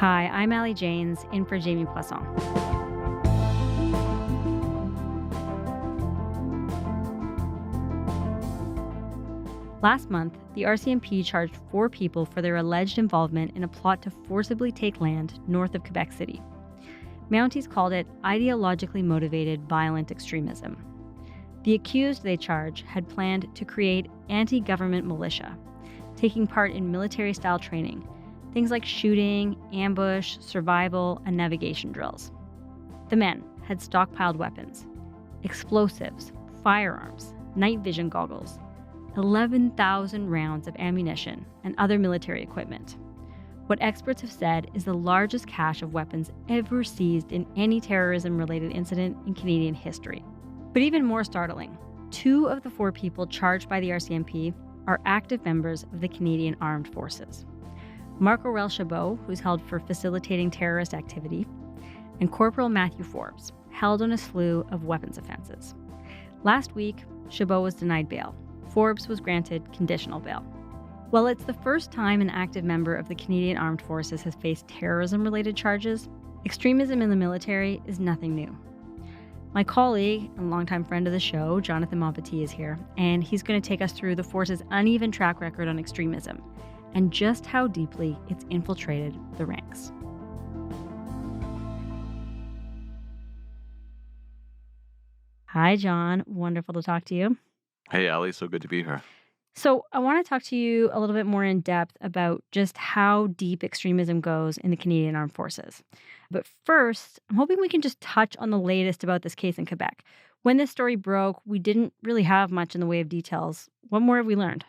Hi, I'm Allie Janes, in for Jamie Poisson. Last month, the RCMP charged 4 people for their alleged involvement in a plot to forcibly take land north of Quebec City. Mounties called it ideologically motivated violent extremism. The accused, they charge, had planned to create anti-government militia, taking part in military-style training, things like shooting, ambush, survival, and navigation drills. The men had stockpiled weapons, explosives, firearms, night vision goggles, 11,000 rounds of ammunition, and other military equipment. What experts have said is the largest cache of weapons ever seized in any terrorism-related incident in Canadian history. But even more startling, 2 of the 4 people charged by the RCMP are active members of the Canadian Armed Forces. Marc-Aurel Chabot, who's held for facilitating terrorist activity, and Corporal Matthew Forbes, held on a slew of weapons offenses. Last week, Chabot was denied bail. Forbes was granted conditional bail. While it's the first time an active member of the Canadian Armed Forces has faced terrorism-related charges, extremism in the military is nothing new. My colleague and longtime friend of the show, Jonathan Monpetit, is here, and he's going to take us through the force's uneven track record on extremism and just how deeply it's infiltrated the ranks. Hi, John. Wonderful to talk to you. Hey, Allie, so good to be here. So I want to talk to you a little bit more in depth about just how deep extremism goes in the Canadian Armed Forces. But first, I'm hoping we can just touch on the latest about this case in Quebec. When this story broke, we didn't really have much in the way of details. What more have we learned?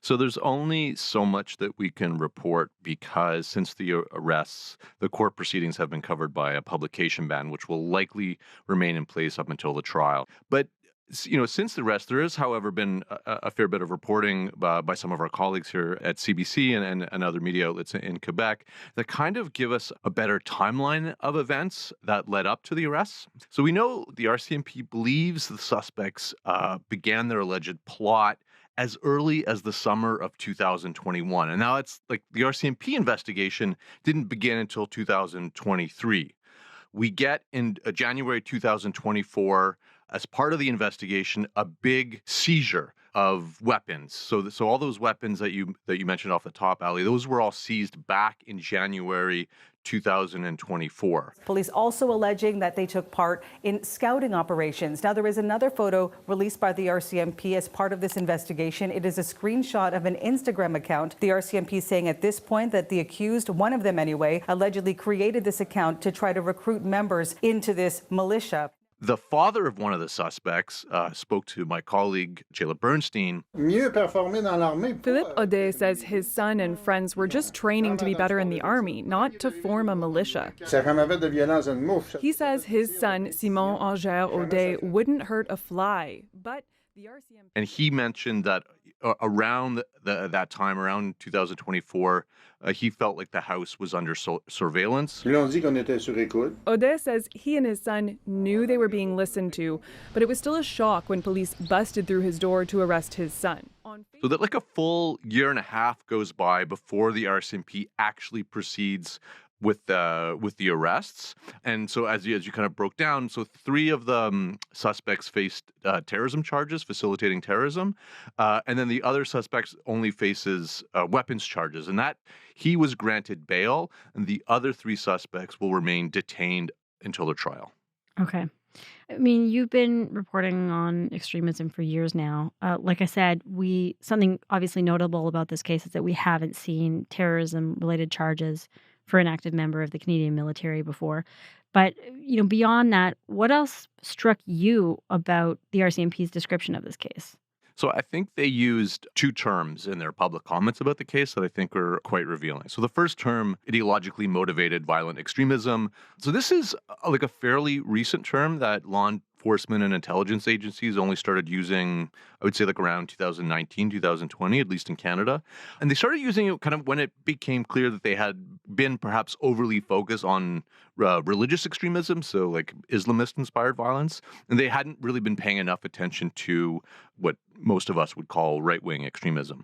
So there's only so much that we can report because since the arrests, the court proceedings have been covered by a publication ban, which will likely remain in place up until the trial. But since the arrest, there has, however, been a fair bit of reporting by some of our colleagues here at CBC and other media outlets in Quebec that kind of give us a better timeline of events that led up to the arrests. So we know the RCMP believes the suspects began their alleged plot as early as the summer of 2021. And now it's like the RCMP investigation didn't begin until 2023. We get in January 2024, as part of the investigation, a big seizure of weapons. So all those weapons that you mentioned off the top, Ali, those were all seized back in January 2024. Police also alleging that they took part in scouting operations. Now, there is another photo released by the RCMP as part of this investigation. It is a screenshot of an Instagram account. The RCMP saying at this point that the accused, one of them anyway, allegedly created this account to try to recruit members into this militia. The father of one of the suspects spoke to my colleague, Jayla Bernstein. Philippe Audet says his son and friends were just training to be better in the army, not to form a militia. He says his son, Simon Anger Audet, wouldn't hurt a fly, but the RCMP... And he mentioned that around that time, around 2024, he felt like the house was under surveillance. Audet says he and his son knew they were being listened to, but it was still a shock when police busted through his door to arrest his son. So that like a full year and a half goes by before the RCMP actually proceeds with the arrests. And so as you kind of broke down, so 3 of the suspects faced terrorism charges, facilitating terrorism, and then the other suspects only faces weapons charges, and that he was granted bail, and the other 3 suspects will remain detained until their trial. Okay. I mean, you've been reporting on extremism for years now. Like I said, something obviously notable about this case is that we haven't seen terrorism-related charges for an active member of the Canadian military before. But, beyond that, what else struck you about the RCMP's description of this case? So I think they used 2 terms in their public comments about the case that I think are quite revealing. So the first term, ideologically motivated violent extremism. So this is like a fairly recent term that law enforcement and intelligence agencies only started using, I would say like around 2019, 2020, at least in Canada. And they started using it kind of when it became clear that they had been perhaps overly focused on religious extremism, so like Islamist-inspired violence. And they hadn't really been paying enough attention to what most of us would call right-wing extremism.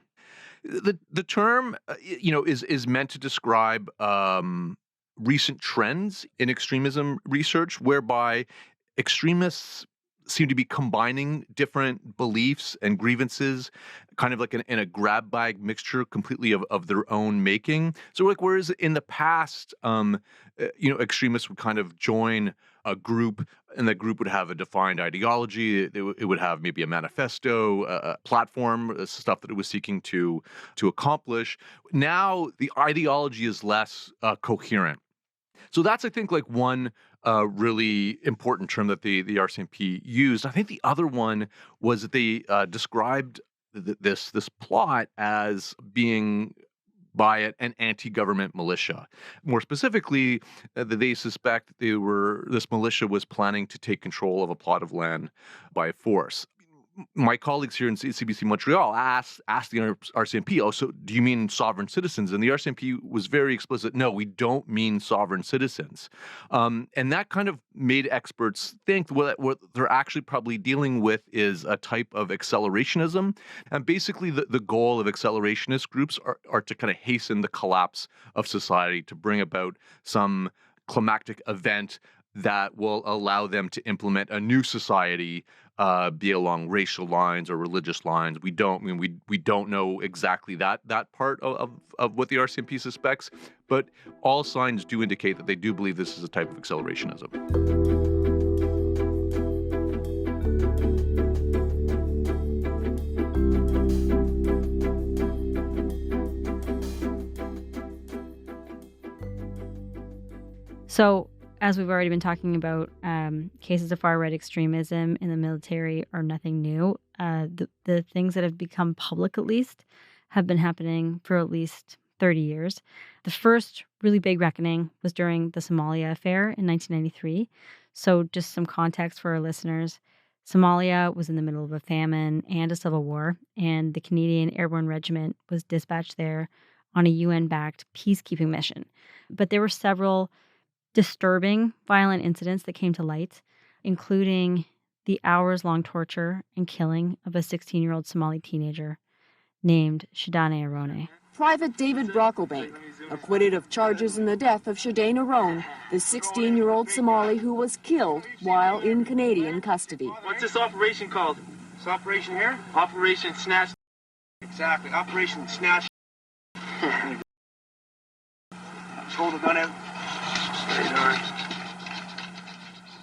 The term, is meant to describe recent trends in extremism research whereby extremists seem to be combining different beliefs and grievances, kind of like in a grab bag mixture completely of their own making. So like, whereas in the past, extremists would kind of join a group, and that group would have a defined ideology. It would have maybe a manifesto, a platform, stuff that it was seeking to accomplish. Now the ideology is less coherent. So that's, I think, like one really important term that the RCMP used. I think the other one was that they described this plot as being by an anti-government militia. More specifically, they suspect this militia was planning to take control of a plot of land by force. My colleagues here in CBC Montreal asked the RCMP, "Oh, so do you mean sovereign citizens?" And the RCMP was very explicit, "No, we don't mean sovereign citizens." And that kind of made experts think what they're actually probably dealing with is a type of accelerationism. And basically the goal of accelerationist groups are to kind of hasten the collapse of society, to bring about some climactic event that will allow them to implement a new society, be along racial lines or religious lines. We don't know exactly that part of what the RCMP suspects, but all signs do indicate that they do believe this is a type of accelerationism. So, as we've already been talking about, cases of far-right extremism in the military are nothing new. The things that have become public, at least, have been happening for at least 30 years. The first really big reckoning was during the Somalia affair in 1993. So just some context for our listeners. Somalia was in the middle of a famine and a civil war, and the Canadian Airborne Regiment was dispatched there on a UN-backed peacekeeping mission. But there were several disturbing, violent incidents that came to light, including the hours-long torture and killing of a 16-year-old Somali teenager named Shadane Arone. Private David Brocklebank, acquitted of charges in the death of Shadane Arone, the 16-year-old Somali who was killed while in Canadian custody. What's this operation called? This operation here? Operation Snatch. Exactly, Operation Snatch. Just hold the gun out.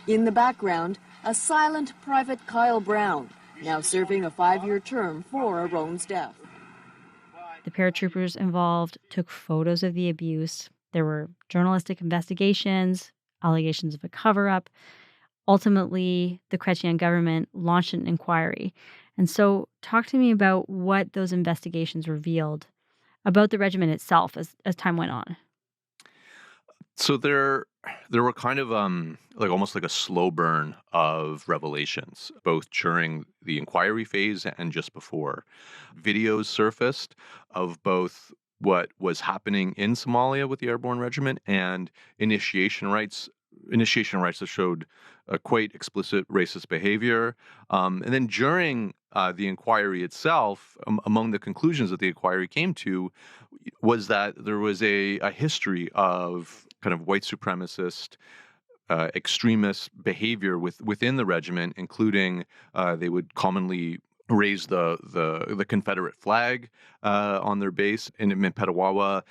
In the background, a silent Private Kyle Brown, now serving a 5-year term for Arone's death. The paratroopers involved took photos of the abuse. There were journalistic investigations, allegations of a cover-up. Ultimately, the Chrétien government launched an inquiry. And so talk to me about what those investigations revealed about the regiment itself as time went on. So there were kind of like almost like a slow burn of revelations, both during the inquiry phase and just before. Videos surfaced of both what was happening in Somalia with the Airborne Regiment and initiation rites that showed quite explicit racist behavior. And then during the inquiry itself, among the conclusions that the inquiry came to was that there was a history of kind of white supremacist, extremist behavior within the regiment, including they would commonly raise the Confederate flag on their base. In Petawawa,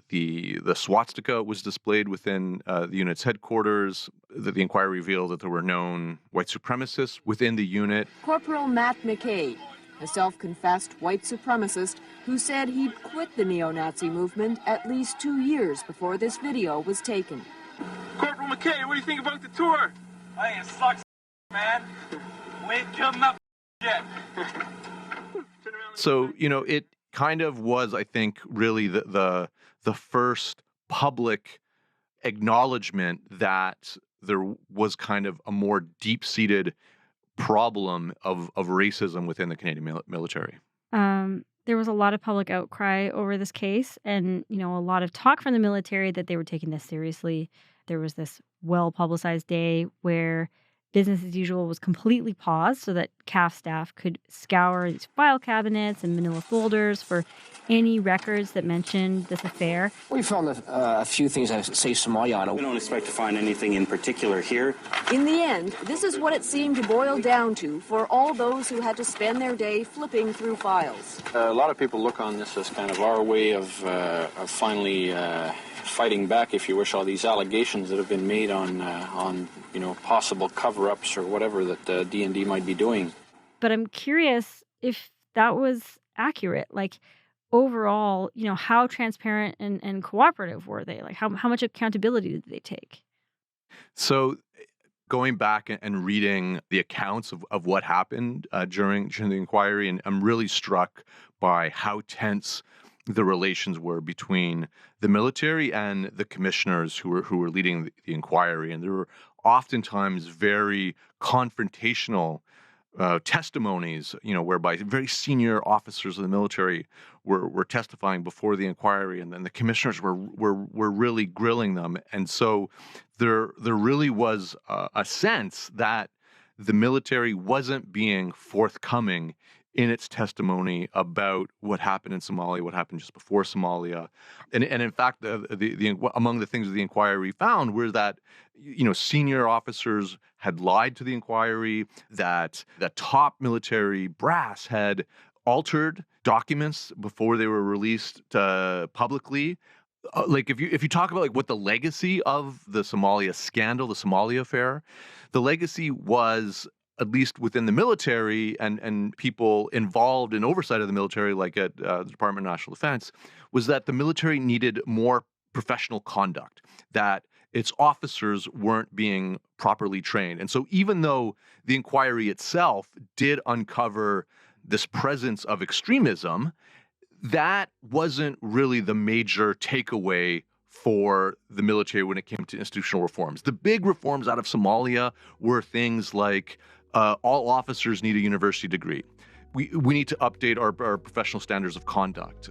the swastika was displayed within the unit's headquarters. The inquiry revealed that there were known white supremacists within the unit. Corporal Matt McKay, a self-confessed white supremacist who said he'd quit the neo-Nazi movement at least 2 years before this video was taken. Corporal McKay, what do you think about the tour? Hey, it sucks, man. We ain't killed enough yet. So, it kind of was, I think, really the first public acknowledgement that there was kind of a more deep-seated problem of racism within the Canadian military. There was a lot of public outcry over this case and, a lot of talk from the military that they were taking this seriously. There was this well-publicized day where business as usual was completely paused so that CAF staff could scour these file cabinets and manila folders for any records that mentioned this affair. We found a few things that say Somalia on it. We don't expect to find anything in particular here. In the end, this is what it seemed to boil down to for all those who had to spend their day flipping through files. A lot of people look on this as kind of our way of finally fighting back, if you wish, all these allegations that have been made on possible cover-ups or whatever that D&D might be doing. But I'm curious if that was accurate. Like, overall, how transparent and cooperative were they? Like, how much accountability did they take? So going back and reading the accounts of what happened during the inquiry, and I'm really struck by how tense the relations were between the military and the commissioners who were leading the inquiry. And there were oftentimes very confrontational testimonies, whereby very senior officers of the military were testifying before the inquiry, and then the commissioners were really grilling them. And so there really was a sense that the military wasn't being forthcoming in its testimony about what happened in Somalia, what happened just before Somalia. And in fact, among the things the inquiry found were that, senior officers had lied to the inquiry, that the top military brass had altered documents before they were released publicly. If you talk about what the legacy of the Somalia scandal, the Somalia affair, the legacy was, at least within the military and people involved in oversight of the military, like at the Department of National Defense, was that the military needed more professional conduct, that its officers weren't being properly trained. And so even though the inquiry itself did uncover this presence of extremism, that wasn't really the major takeaway for the military when it came to institutional reforms. The big reforms out of Somalia were things like all officers need a university degree. We need to update our professional standards of conduct.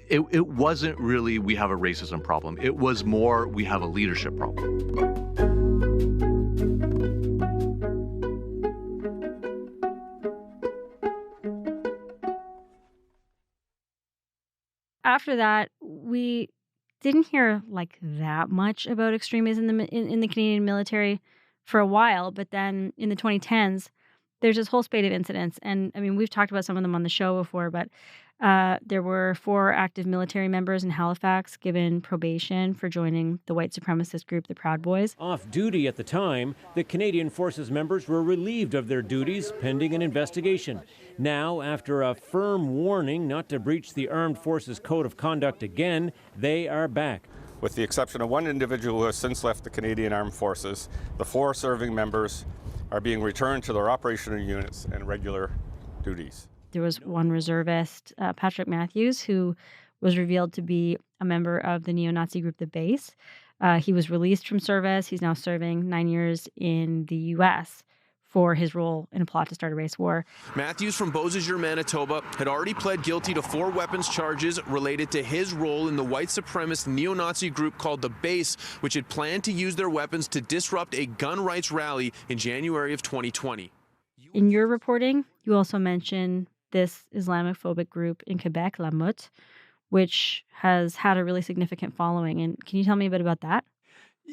It wasn't really we have a racism problem. It was more we have a leadership problem. After that, we didn't hear that much about extremism in the Canadian military for a while, but then in the 2010s, there's this whole spate of incidents. And I mean, we've talked about some of them on the show before, but there were 4 active military members in Halifax given probation for joining the white supremacist group, the Proud Boys. Off duty at the time, the Canadian Forces members were relieved of their duties pending an investigation. Now, after a firm warning not to breach the Armed Forces Code of Conduct again, they are back. With the exception of one individual who has since left the Canadian Armed Forces, the 4 serving members are being returned to their operational units and regular duties. There was one reservist, Patrick Matthews, who was revealed to be a member of the neo-Nazi group, the Base. He was released from service. He's now serving 9 years in the U.S. for his role in a plot to start a race war. Matthews from Beausejour, Manitoba, had already pled guilty to 4 weapons charges related to his role in the white supremacist neo-Nazi group called the Base, which had planned to use their weapons to disrupt a gun rights rally in January of 2020. In your reporting, you also mention this Islamophobic group in Quebec, La Meute, which has had a really significant following. And can you tell me a bit about that?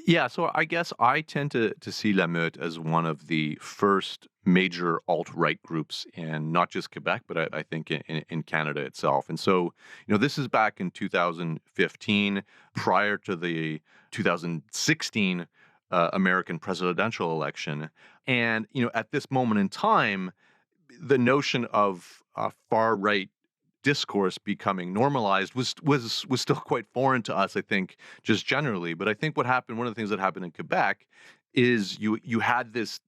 Yeah, so I guess I tend to see La Meute as one of the first major alt-right groups in not just Quebec, but I think in Canada itself. And so, this is back in 2015, prior to the 2016 American presidential election. And, at this moment in time, the notion of far-right discourse becoming normalized was still quite foreign to us, I think, just generally. But I think one of the things that happened in Quebec is you had this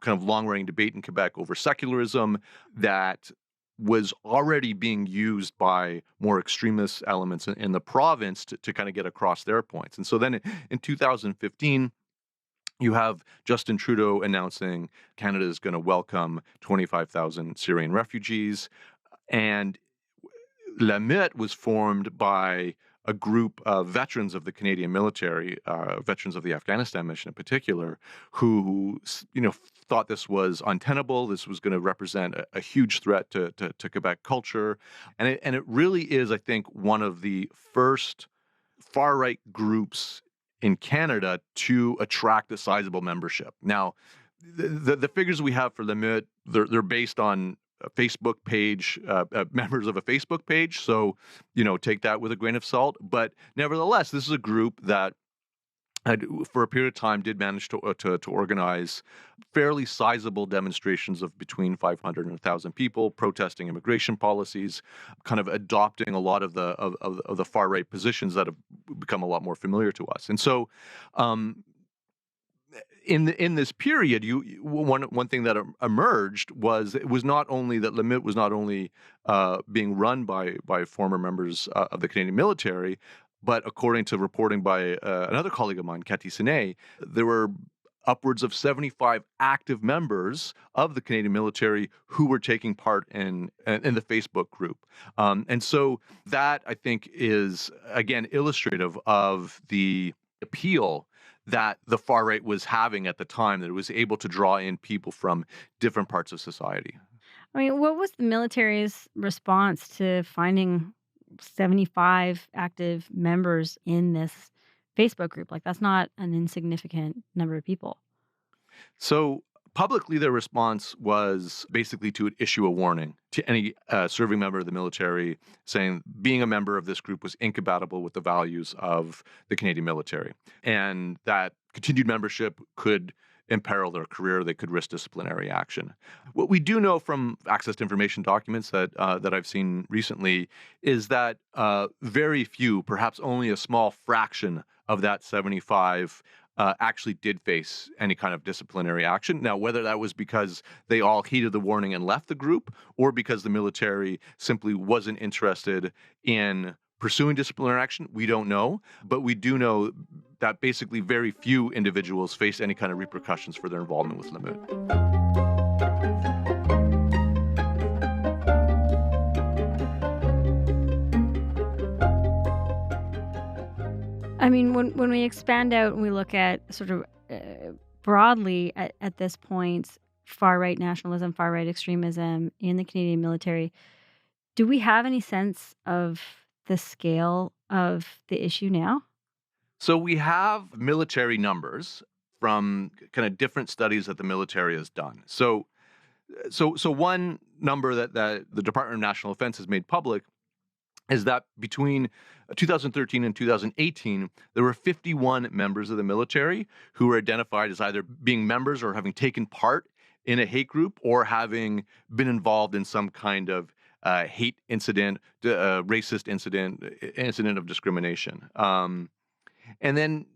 kind of long-running debate in Quebec over secularism that was already being used by more extremist elements in the province to kind of get across their points. And so then in 2015, you have Justin Trudeau announcing Canada is going to welcome 25,000 Syrian refugees. And La Meute was formed by a group of veterans of the Canadian military, veterans of the Afghanistan mission in particular, who thought this was untenable. This was going to represent a huge threat to Quebec culture, and it really is, I think, one of the first far-right groups in Canada to attract a sizable membership. Now, the figures we have for Limit, they're based on a Facebook page, members of a Facebook page. So, take that with a grain of salt. But nevertheless, this is a group that for a period of time did manage to organize fairly sizable demonstrations of between 500 and 1,000 people protesting immigration policies, kind of adopting a lot of the far right positions that have become a lot more familiar to us. And so, in this period, one thing that emerged was it was not only that Limit was not only being run by former members of the Canadian military, but according to reporting by another colleague of mine, Cathy Siné, there were upwards of 75 active members of the Canadian military who were taking part in the Facebook group. And so that, I think, is, again, illustrative of the appeal that the far right was having at the time, that it was able to draw in people from different parts of society. I mean, what was the military's response to finding 75 active members in this Facebook group? Like, that's not an insignificant number of people. So publicly, their response was basically to issue a warning to any serving member of the military, saying being a member of this group was incompatible with the values of the Canadian military, and that continued membership could imperil their career. They could risk disciplinary action. What we do know from access to information documents that I've seen recently is that very few, perhaps only a small fraction of that 75 actually did face any kind of disciplinary action. Now, whether that was because they all heeded the warning and left the group, or because the military simply wasn't interested in pursuing disciplinary action, we don't know. But we do know that basically very few individuals faced any kind of repercussions for their involvement with Limit. I mean, when we expand out and we look at sort of broadly at this point, far-right nationalism, far-right extremism in the Canadian military, do we have any sense of the scale of the issue now? So we have military numbers from kind of different studies that the military has done. So one number that the Department of National Defense has made public is that between 2013 and 2018, there were 51 members of the military who were identified as either being members or having taken part in a hate group or having been involved in some kind of hate incident, racist incident of discrimination. And then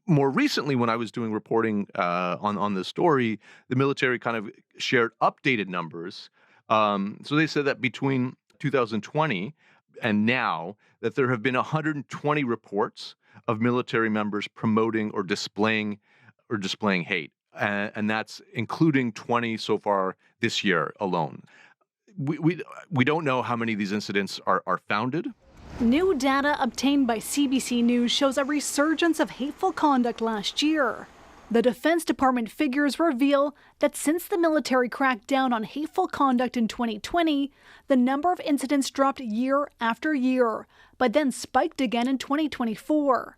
more recently, when I was doing reporting on this story, the military kind of shared updated numbers. So they said that between 2020 and now, that there have been 120 reports of military members promoting or displaying hate. And that's including 20 so far this year alone. We don't know how many of these incidents are founded. New data obtained by CBC News shows a resurgence of hateful conduct last year. The Defense Department figures reveal that since the military cracked down on hateful conduct in 2020, the number of incidents dropped year after year, but then spiked again in 2024.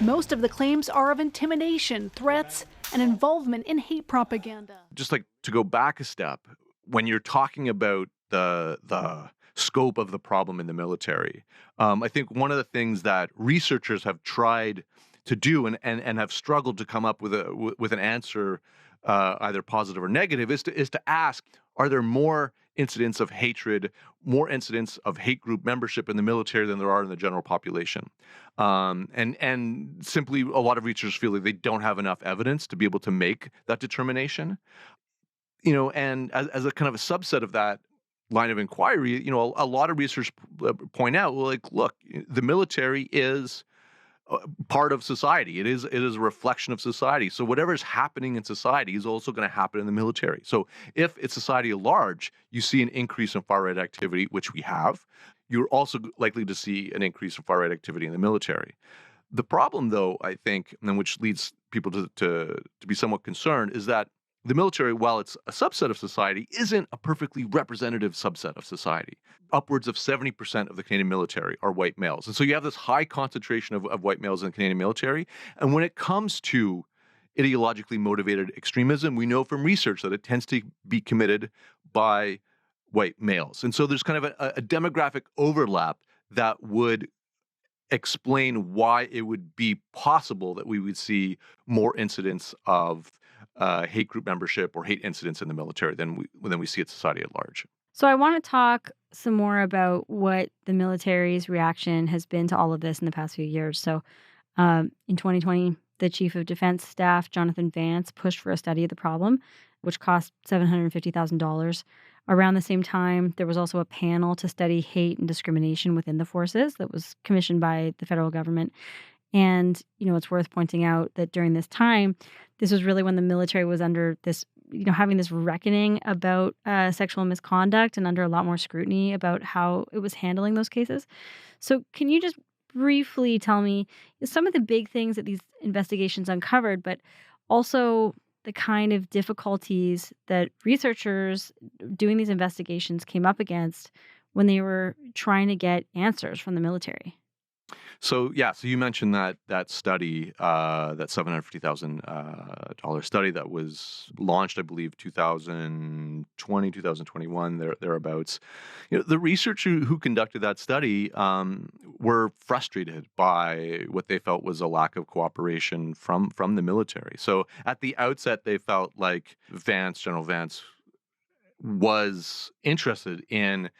Most of the claims are of intimidation, threats, and involvement in hate propaganda. Just like to go back a step, when you're talking about the scope of the problem in the military, I think one of the things that researchers have tried to do and have struggled to come up with an answer, either positive or negative, is to ask: are there more incidents of hatred, more incidents of hate group membership in the military than there are in the general population? And simply, a lot of researchers feel like they don't have enough evidence to be able to make that determination. And as a kind of a subset of that line of inquiry, a lot of researchers point out, well, like, look, the military is part of society. It is a reflection of society. So whatever is happening in society is also going to happen in the military. So if it's society at large, you see an increase in far-right activity, which we have. you're also likely to see an increase in far-right activity in the military. The problem, though, I think, and which leads people to be somewhat concerned, is that the military, while it's a subset of society, isn't a perfectly representative subset of society. Upwards of 70% of the Canadian military are white males. And so you have this high concentration of white males in the Canadian military. And when it comes to ideologically motivated extremism, we know from research that it tends to be committed by white males. And so there's kind of a demographic overlap that would explain why it would be possible that we would see more incidents of hate group membership or hate incidents in the military than we see at society at large. So I want to talk some more about what the military's reaction has been to all of this in the past few years. So in 2020, the Chief of Defense Staff, Jonathan Vance, pushed for a study of the problem, which cost $750,000. Around the same time, there was also a panel to study hate and discrimination within the forces that was commissioned by the federal government. And, it's worth pointing out that during this time, this was really when the military was under this, having this reckoning about sexual misconduct and under a lot more scrutiny about how it was handling those cases. So can you just briefly tell me some of the big things that these investigations uncovered, but also the kind of difficulties that researchers doing these investigations came up against when they were trying to get answers from the military? So you mentioned that study, that $750,000 study that was launched, I believe, 2020, 2021, thereabouts. The researchers who conducted that study were frustrated by what they felt was a lack of cooperation from the military. So at the outset, they felt like General Vance, was interested in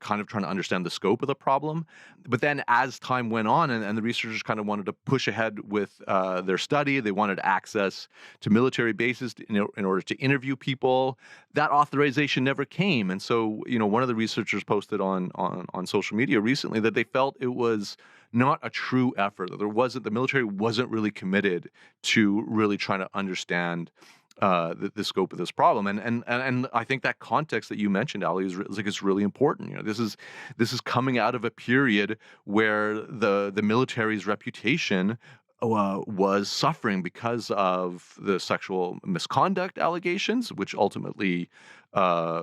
kind of trying to understand the scope of the problem. But then as time went on and the researchers kind of wanted to push ahead with their study, they wanted access to military bases in order to interview people. That authorization never came. And so, one of the researchers posted on social media recently that they felt it was not a true effort, that the military wasn't really committed to really trying to understand the scope of this problem, and I think that context that you mentioned, Ali, is really important. This is coming out of a period where the military's reputation was suffering because of the sexual misconduct allegations, which ultimately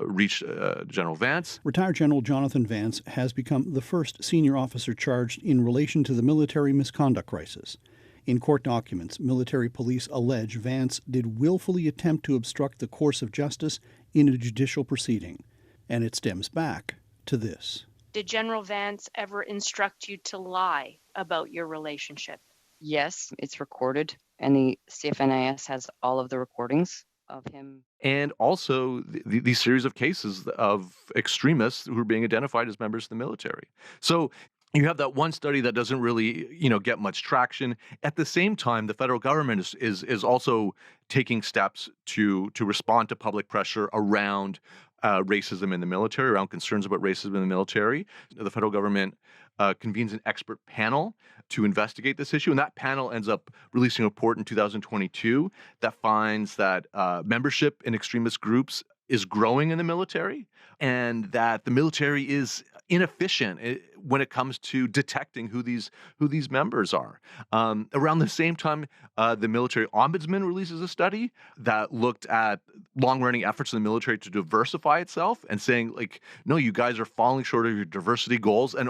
reached General Vance. Retired General Jonathan Vance has become the first senior officer charged in relation to the military misconduct crisis. In court documents, military police allege Vance did willfully attempt to obstruct the course of justice in a judicial proceeding. And it stems back to this. Did General Vance ever instruct you to lie about your relationship? Yes, it's recorded, and the CFNIS has all of the recordings of him. And also these series of cases of extremists who are being identified as members of the military. So you have that one study that doesn't really, get much traction. At the same time, the federal government is also taking steps to respond to public pressure around racism in the military, around concerns about racism in the military. The federal government convenes an expert panel to investigate this issue, and that panel ends up releasing a report in 2022 that finds that membership in extremist groups is growing in the military, and that the military is inefficient when it comes to detecting who these members are. Around the same time, the military ombudsman releases a study that looked at long-running efforts in the military to diversify itself and saying, no, you guys are falling short of your diversity goals. And,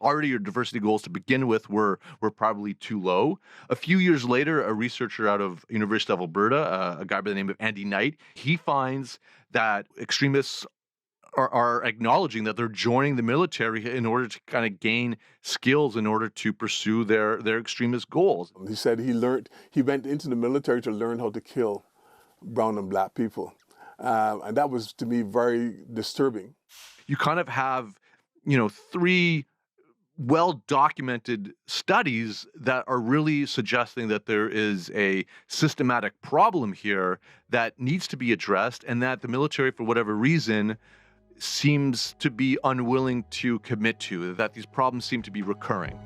already your diversity goals to begin with were probably too low. A few years later, a researcher out of University of Alberta, a guy by the name of Andy Knight, he finds that extremists are acknowledging that they're joining the military in order to kind of gain skills in order to pursue their extremist goals. He said he went into the military to learn how to kill brown and black people. And that was, to me, very disturbing. You kind of have, three well-documented studies that are really suggesting that there is a systematic problem here that needs to be addressed, and that the military, for whatever reason, seems to be unwilling to commit to, that these problems seem to be recurring.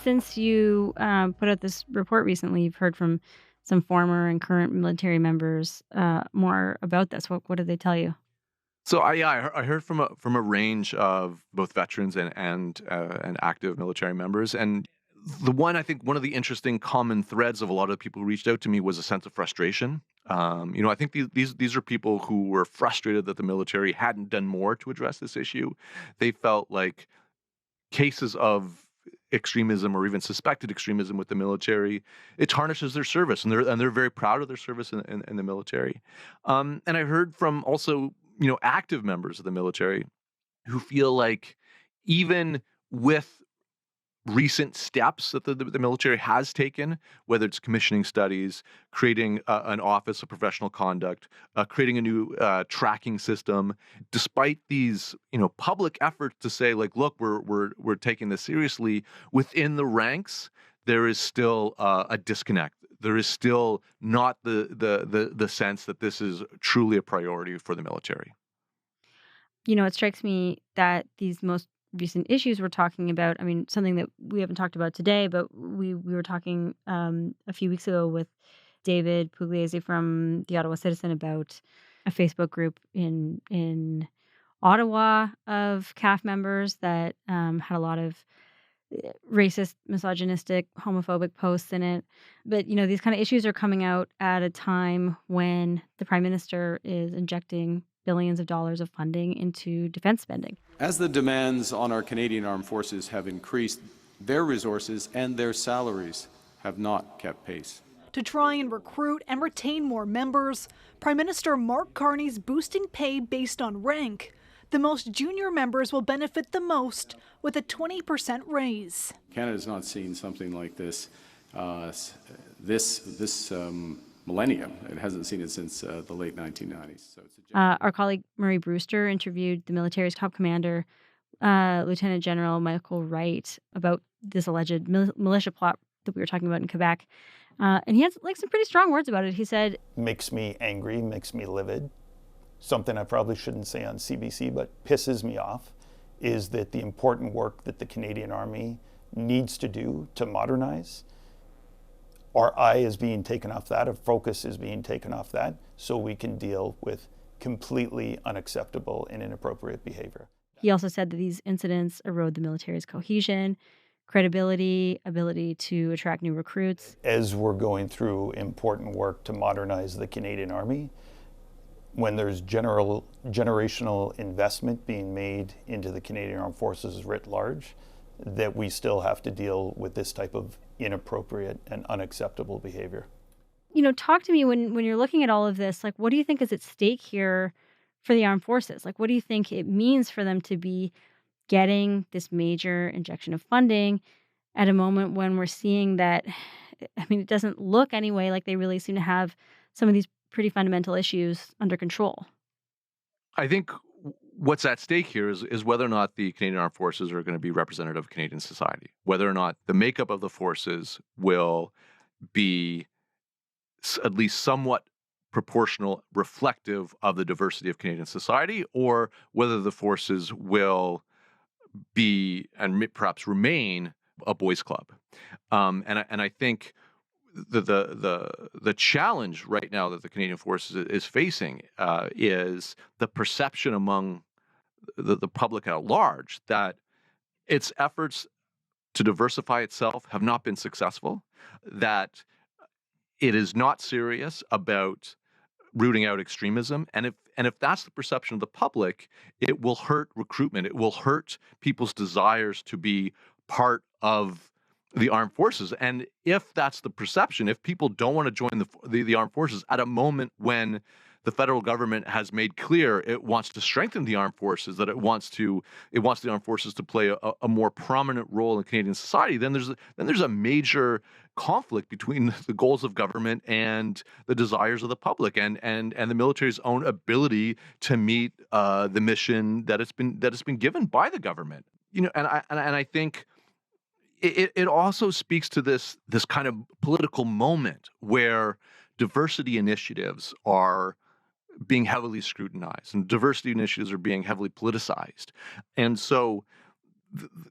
since you put out this report recently, you've heard from some former and current military members more about this. What did they tell you? So I heard from a range of both veterans and active military members, and I think one of the interesting common threads of a lot of the people who reached out to me was a sense of frustration. I think these are people who were frustrated that the military hadn't done more to address this issue. They felt like cases of extremism or even suspected extremism with the military, it tarnishes their service, and they're very proud of their service in the military. And I heard from also active members of the military who feel like even with recent steps that the military has taken, whether it's commissioning studies, creating an office of professional conduct, creating a new tracking system, despite these public efforts to say like, look, we're taking this seriously, within the ranks there is still a disconnect. There is still not the sense that this is truly a priority for the military. It strikes me that these most recent issues we're talking about, I mean, something that we haven't talked about today, but we were talking a few weeks ago with David Pugliese from the Ottawa Citizen about a Facebook group in Ottawa of CAF members that had a lot of racist, misogynistic, homophobic posts in it. But, these kind of issues are coming out at a time when the Prime Minister is injecting billions of dollars of funding into defense spending. As the demands on our Canadian Armed Forces have increased, their resources and their salaries have not kept pace. To try and recruit and retain more members, Prime Minister Mark Carney's boosting pay based on rank. The most junior members will benefit the most with a 20% raise. Canada's not seen something like this this millennium. It hasn't seen it since the late 1990s. So our colleague Murray Brewster interviewed the military's top commander, Lieutenant General Michael Wright, about this alleged militia plot that we were talking about in Quebec. And he had some pretty strong words about it. He said, makes me angry, makes me livid. Something I probably shouldn't say on CBC, but pisses me off, is that the important work that the Canadian Army needs to do to modernize, our eye is being taken off that, our focus is being taken off that, so we can deal with completely unacceptable and inappropriate behavior. He also said that these incidents erode the military's cohesion, credibility, ability to attract new recruits. As we're going through important work to modernize the Canadian Army, when there's generational investment being made into the Canadian Armed Forces writ large, that we still have to deal with this type of inappropriate and unacceptable behavior. Talk to me when you're looking at all of this, like, what do you think is at stake here for the armed forces? Like, what do you think it means for them to be getting this major injection of funding at a moment when we're seeing that, it doesn't look anyway like they really seem to have some of these pretty fundamental issues under control? I think what's at stake here is whether or not the Canadian Armed Forces are going to be representative of Canadian society, whether or not the makeup of the forces will be at least somewhat proportional, reflective of the diversity of Canadian society, or whether the forces will be and perhaps remain a boys' club. And I think the challenge right now that the Canadian Forces is facing is the perception among the public at large that its efforts to diversify itself have not been successful, that it is not serious about rooting out extremism, and if that's the perception of the public, it will hurt recruitment. It will hurt people's desires to be part of the armed forces. And if that's the perception, if people don't want to join the armed forces at a moment when the federal government has made clear it wants to strengthen the armed forces, that it wants the armed forces to play a more prominent role in Canadian society, then there's a major conflict between the goals of government and the desires of the public, and the military's own ability to meet the mission that it's been given by the government. And I think it also speaks to this kind of political moment where diversity initiatives are being heavily scrutinized and diversity initiatives are being heavily politicized. And so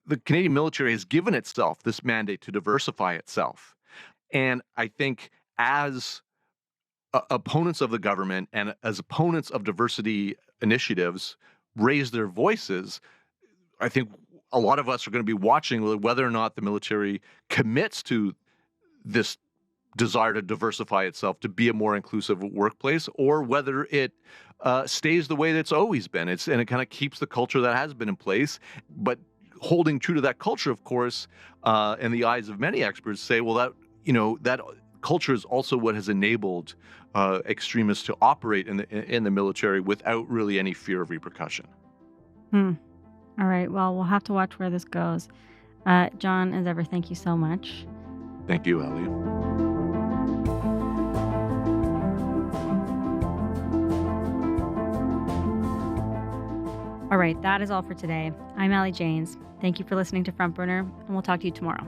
the Canadian military has given itself this mandate to diversify itself. And I think as opponents of the government and as opponents of diversity initiatives raise their voices, I think a lot of us are going to be watching whether or not the military commits to this desire to diversify itself to be a more inclusive workplace, or whether it stays the way that it's always been. And it kind of keeps the culture that has been in place, but holding true to that culture, of course, in the eyes of many experts, say, well, that culture is also what has enabled extremists to operate in the military without really any fear of repercussion. All right. Well, we'll have to watch where this goes. John, as ever, thank you so much. Thank you, Elliot. All right, that is all for today. I'm Allie Janes. Thank you for listening to Front Burner, and we'll talk to you tomorrow.